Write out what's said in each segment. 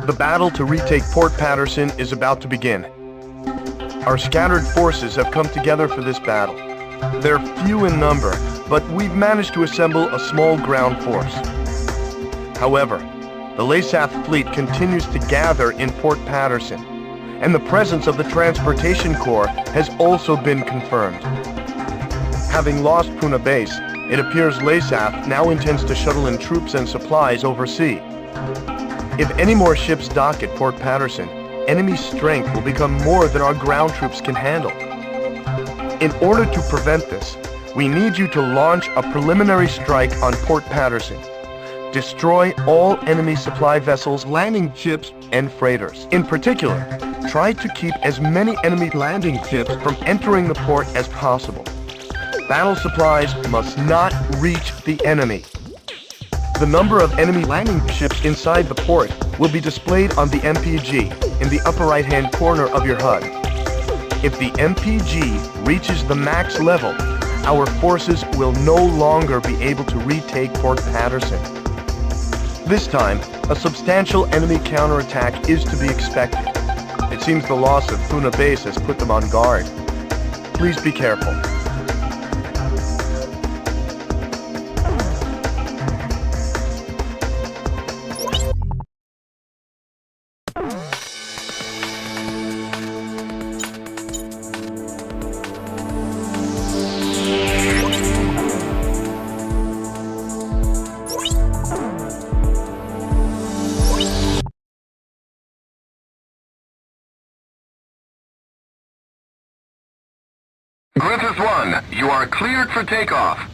The battle to retake Port Patterson is about to begin. Our scattered forces have come together for this battle. They're few in number, but we've managed to assemble a small ground force. However, the Lasath fleet continues to gather in Port Patterson, and the presence of the Transportation Corps has also been confirmed. Having lost Puna Base, it appears Lasath now intends to shuttle in troops and supplies overseas. If any more ships dock at Port Patterson, enemy strength will become more than our ground troops can handle. In order to prevent this, we need you to launch a preliminary strike on Port Patterson. Destroy all enemy supply vessels, landing ships, and freighters. In particular, try to keep as many enemy landing ships from entering the port as possible. Battle supplies must not reach the enemy. The number of enemy landing ships inside the port will be displayed on the MPG in the upper right-hand corner of your HUD. If the MPG reaches the max level, our forces will no longer be able to retake Port Patterson. This time, a substantial enemy counterattack is to be expected. It seems the loss of Puna Base has put them on guard. Please be careful. Griffith 1, you are cleared for takeoff.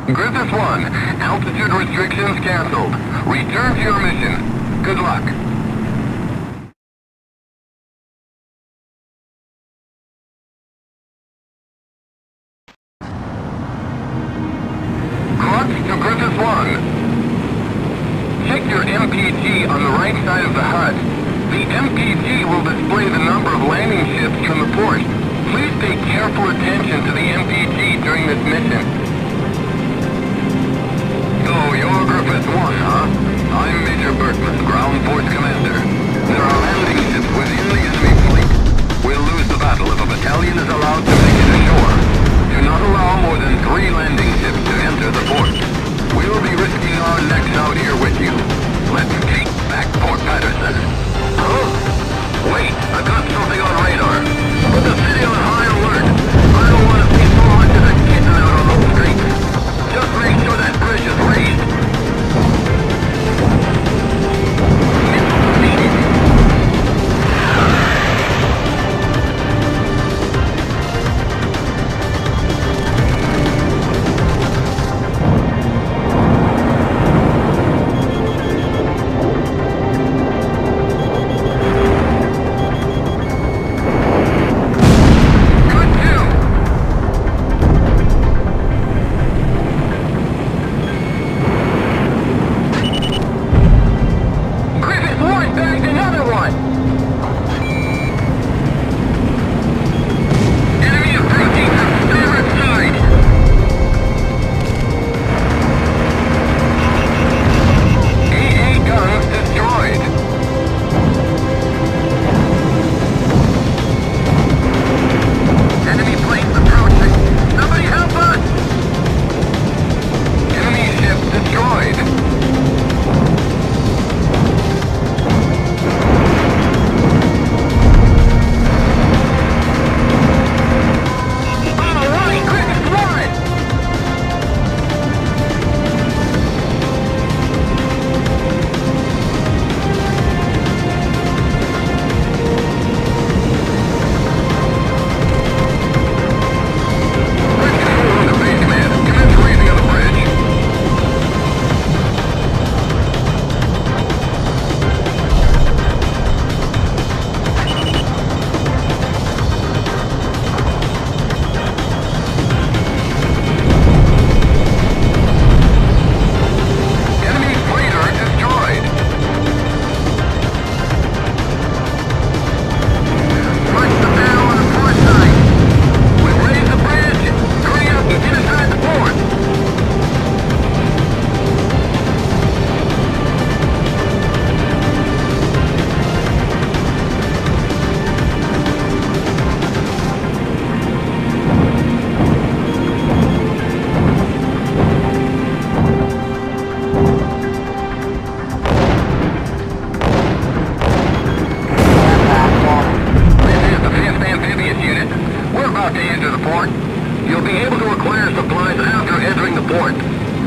Griffith 1, altitude restrictions canceled. Return to your mission. Good luck. Crux to Griffith 1. Check your MPG on the right side of the HUD. The MPG will display the number of landing ships from the port. Please pay careful attention to the MPG during this mission. So, you're Griffith 1, huh? I'm Major Berkman, Ground Force Commander. There are landing ships within the enemy fleet. We'll lose the battle if a battalion is allowed to make it ashore. Do not allow more than 3 landing ships to enter the port. We'll be risking our necks out here with you. Let's take back Port Patterson. Huh? Wait, I got something on radar. Put the city on high alert. I don't want to see so much as a kitten out on the streets. Just make sure that bridge is raised.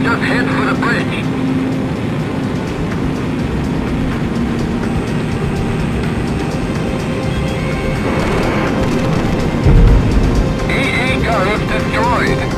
Just head for the bridge. EE guns destroyed.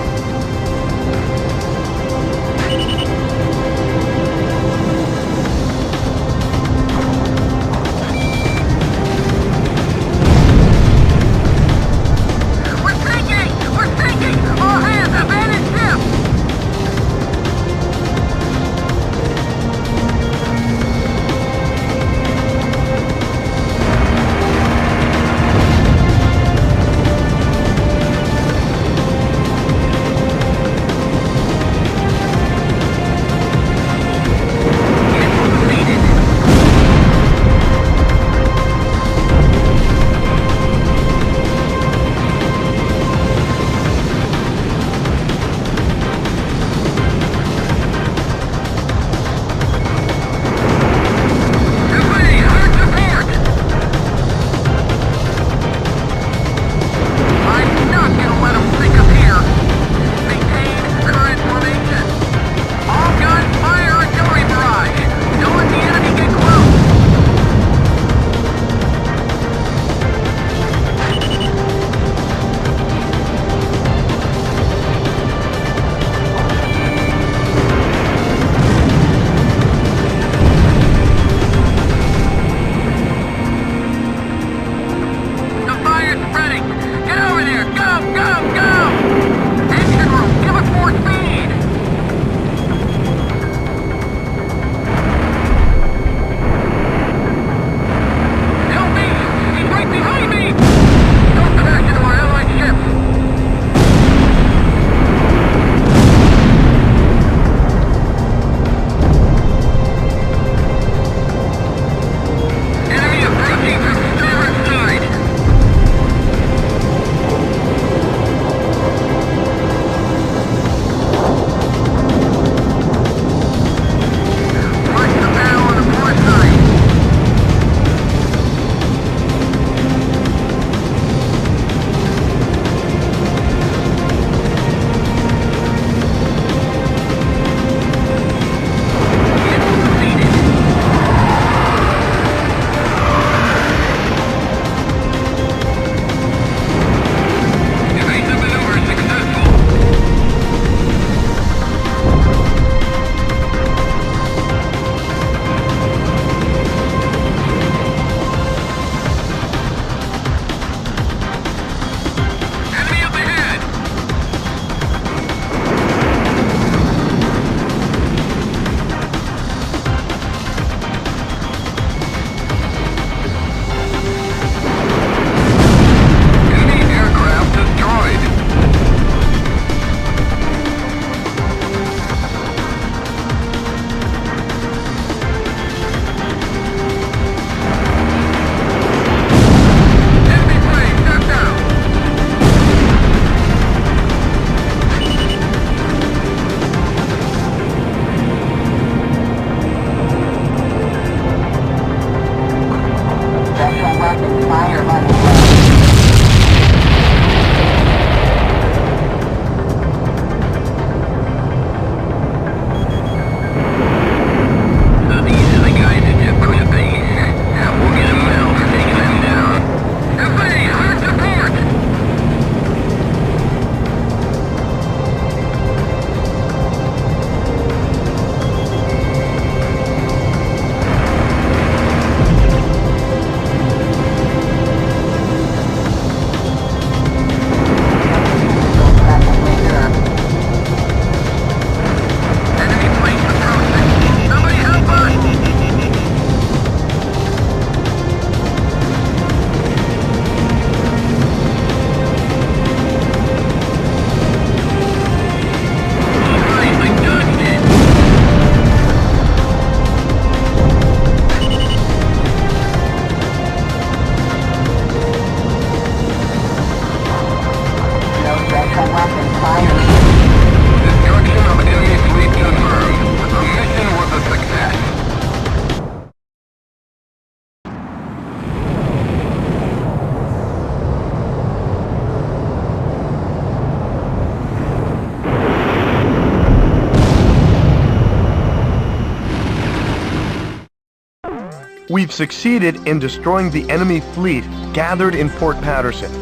We've succeeded in destroying the enemy fleet gathered in Port Patterson.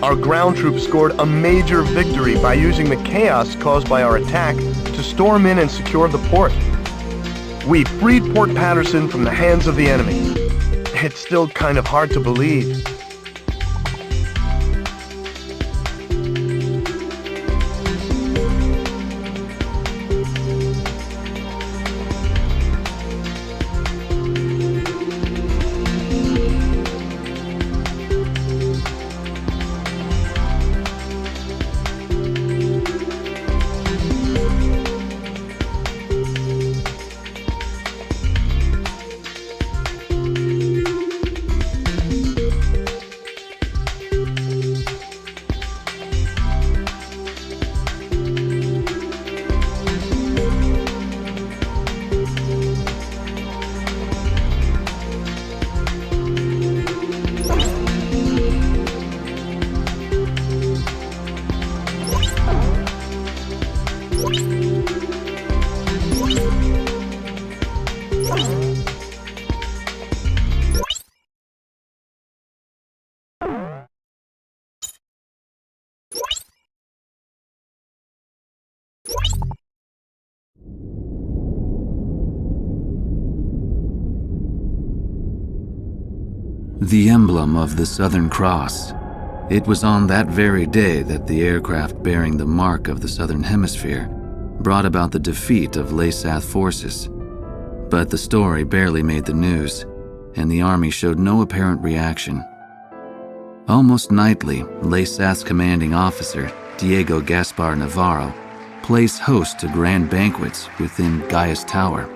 Our ground troops scored a major victory by using the chaos caused by our attack to storm in and secure the port. We freed Port Patterson from the hands of the enemy. It's still kind of hard to believe. The emblem of the Southern Cross. It was on that very day that the aircraft bearing the mark of the Southern Hemisphere brought about the defeat of Laysath forces. But the story barely made the news, and the army showed no apparent reaction. Almost nightly, Laysath's commanding officer, Diego Gaspar Navarro, plays host to grand banquets within Gaius Tower.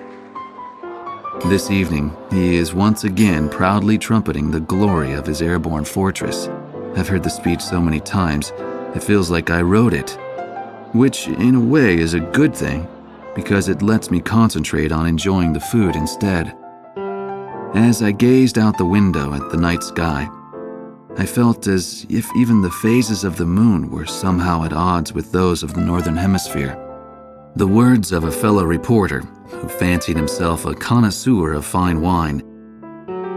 This evening, he is once again proudly trumpeting the glory of his airborne fortress. I've heard the speech so many times, it feels like I wrote it. Which, in a way, is a good thing, because it lets me concentrate on enjoying the food instead. As I gazed out the window at the night sky, I felt as if even the phases of the moon were somehow at odds with those of the Northern Hemisphere. The words of a fellow reporter, who fancied himself a connoisseur of fine wine,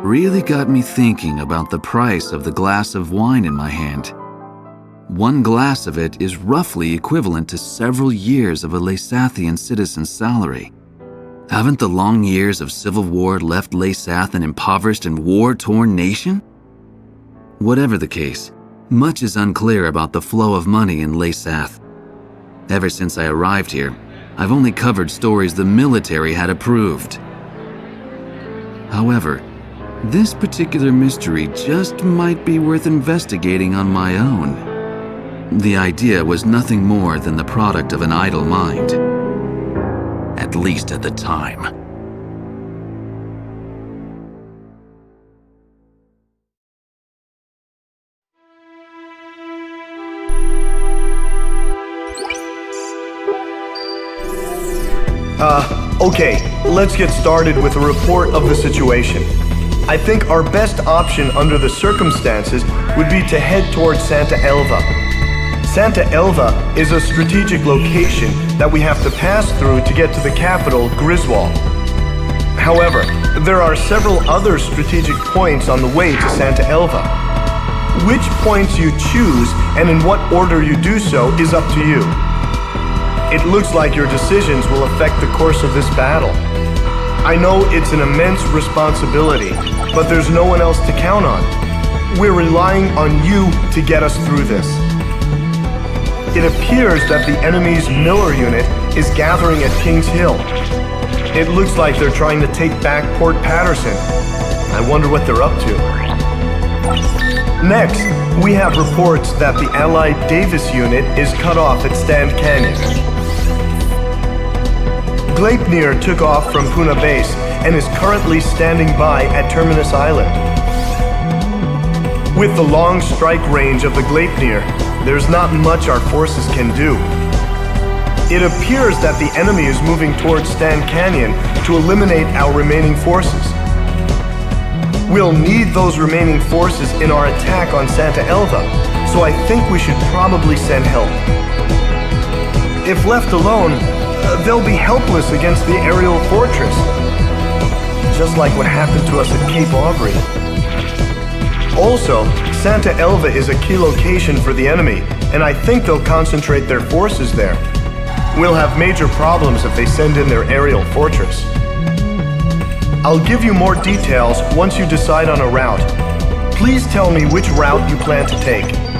really got me thinking about the price of the glass of wine in my hand. One glass of it is roughly equivalent to several years of a Laysathian citizen's salary. Haven't the long years of civil war left Laysath an impoverished and war-torn nation? Whatever the case, much is unclear about the flow of money in Laysath. Ever since I arrived here, I've only covered stories the military had approved. However, this particular mystery just might be worth investigating on my own. The idea was nothing more than the product of an idle mind. At least at the time. Okay, let's get started with a report of the situation. I think our best option under the circumstances would be to head towards Santa Elva. Santa Elva is a strategic location that we have to pass through to get to the capital, Griswold. However, there are several other strategic points on the way to Santa Elva. Which points you choose and in what order you do so is up to you. It looks like your decisions will affect the course of this battle. I know it's an immense responsibility, but there's no one else to count on. We're relying on you to get us through this. It appears that the enemy's Miller unit is gathering at Kings Hill. It looks like they're trying to take back Port Patterson. I wonder what they're up to. Next, we have reports that the Allied Davis unit is cut off at Stand Canyon. Gleipnir took off from Puna Base and is currently standing by at Terminus Island. With the long strike range of the Gleipnir, there's not much our forces can do. It appears that the enemy is moving towards Stand Canyon to eliminate our remaining forces. We'll need those remaining forces in our attack on Santa Elva, so I think we should probably send help. If left alone, they'll be helpless against the aerial fortress. just like what happened to us at Cape Aubrey. Also, Santa Elva is a key location for the enemy, and I think they'll concentrate their forces there. We'll have major problems if they send in their aerial fortress. I'll give you more details once you decide on a route. Please tell me which route you plan to take.